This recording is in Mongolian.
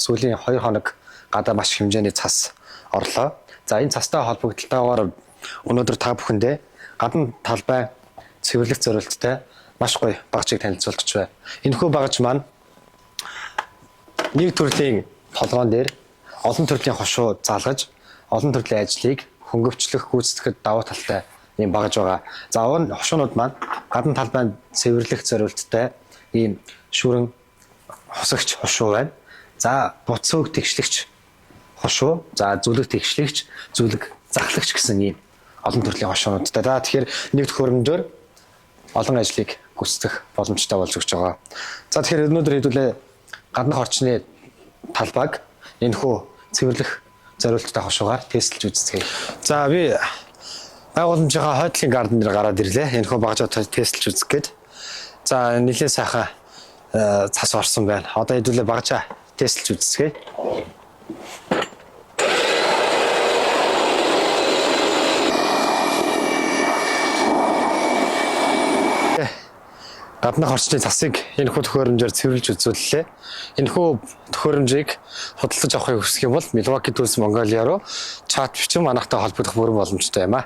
сүүлийн 2 хоног гадаа маш хэмжээний цас орлоо. За энэ цастай холбогдлолтойгоор өнөөдөр та бүхэндээ гадна талбай цэвэрлэх зорилттой маш гоё багажийг танилцуулж байна. Энэхүү багаж маань нэг төрлийн толгоон дээр олон төрлийн хошуу залгаж, олон төрлийн ажлыг хөнгөвчлөх, гүйцэтгэхэд давуу талтай ийм багаж байгаа. За энэ хошуунууд маань гадна талбайд цэвэрлэх зорилттой ийм шүрэн хосогч хошуу байна. За буцаг тэгшлэгч хошуу, за зүлэг тэгшлэгч, зүлэг захлагч гэсэн ийм олон төрлийн хошуунуудтай. За тэгэхээр нэгд хөрөмжөөр олон ажлыг гүйцэтгэх боломжтой болж өгч байгаа. За тэгэхээр өнөөдөр хэдүүлээ гаднах орчны талбайг энэхүү цэвэрлэх зорилттой хошуугаар тестэлж үзье. За би байгууламжийнхаа хойдлын гарден дээр гараад ирлээ. Энэхүү багажаа тестэлж үзэх гээд. За нэлээд сайхан цас орсон байна. Одоо хэдүүлээ багажаа тестэлж үзье. Гаднах орчны цасыг энэхүү төхөөрөмжөөр цэвэрлж үзүүллээ. Энэхүү төхөөрөмжийг худалдаж авахыг хүсэх юм бол Milwaukee Tools Mongolia руу чат бичэн манайхтай холбогдох бүрэн боломжтой юм а.